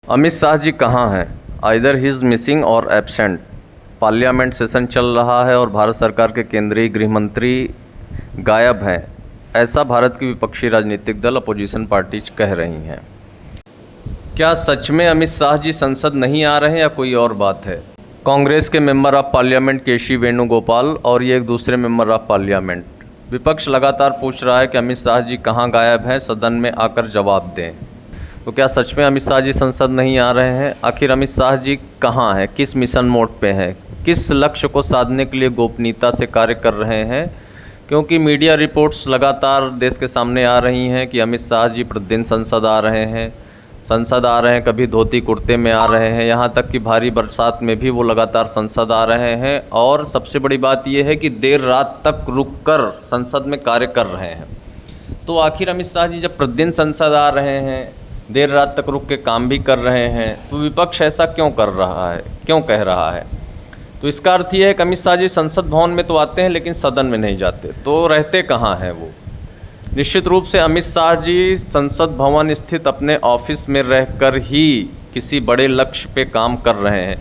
अमित शाह जी कहाँ हैं? Either he is missing और एब्सेंट। पार्लियामेंट सेशन चल रहा है और भारत सरकार के केंद्रीय गृह मंत्री गायब हैं, ऐसा भारत की विपक्षी राजनीतिक दल अपोजिशन पार्टीज कह रही हैं। क्या सच में अमित शाह जी संसद नहीं आ रहे हैं या कोई और बात है? कांग्रेस के मेंबर ऑफ पार्लियामेंट केसी वेणुगोपाल और ये एक दूसरे मेंबर ऑफ पार्लियामेंट। विपक्ष लगातार पूछ रहा है कि अमित शाह जी कहाँ गायब हैं, सदन में आकर जवाब दें। तो क्या सच में अमित शाह जी संसद नहीं आ रहे हैं? आखिर अमित शाह जी कहाँ हैं, किस मिशन मोड पे हैं, किस लक्ष्य को साधने के लिए गोपनीयता से कार्य कर रहे हैं? क्योंकि मीडिया रिपोर्ट्स लगातार देश के सामने आ रही हैं कि अमित शाह जी प्रतिदिन संसद आ रहे हैं, कभी धोती कुर्ते में आ रहे हैं, यहाँ तक कि भारी बरसात में भी वो लगातार संसद आ रहे हैं। और सबसे बड़ी बात ये है कि देर रात तक रुककर संसद में कार्य कर रहे हैं। तो आखिर अमित शाह जी जब प्रतिदिन संसद आ रहे हैं, देर रात तक रुक के काम भी कर रहे हैं, तो विपक्ष ऐसा क्यों कर रहा है, क्यों कह रहा है? तो इसका अर्थ ये है कि अमित शाह जी संसद भवन में तो आते हैं लेकिन सदन में नहीं जाते। तो रहते कहाँ हैं वो? निश्चित रूप से अमित शाह जी संसद भवन स्थित अपने ऑफिस में रहकर ही किसी बड़े लक्ष्य पे काम कर रहे हैं,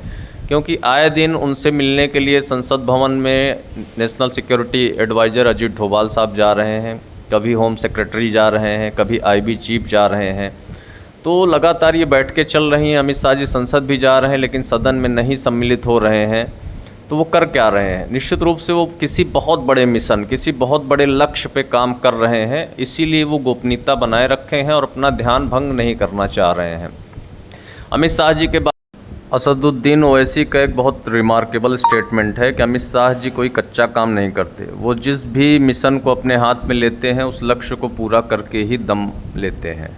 क्योंकि आए दिन उनसे मिलने के लिए संसद भवन में national security adviser Ajit Doval साहब जा रहे हैं, कभी होम सेक्रेटरी जा रहे हैं, कभी आईबी चीफ जा रहे हैं। तो लगातार ये बैठकें चल रही हैं। अमित शाह जी संसद भी जा रहे हैं लेकिन सदन में नहीं सम्मिलित हो रहे हैं। तो वो कर क्या रहे हैं? निश्चित रूप से वो किसी बहुत बड़े मिशन, किसी बहुत बड़े लक्ष्य पे काम कर रहे हैं, इसीलिए वो गोपनीयता बनाए रखे हैं और अपना ध्यान भंग नहीं करना चाह रहे हैं। अमित शाह जी के बाद असदुद्दीन ओवैसी का एक बहुत रिमार्केबल स्टेटमेंट है कि अमित शाह जी कोई कच्चा काम नहीं करते। वो जिस भी मिशन को अपने हाथ में लेते हैं उस लक्ष्य को पूरा करके ही दम लेते हैं।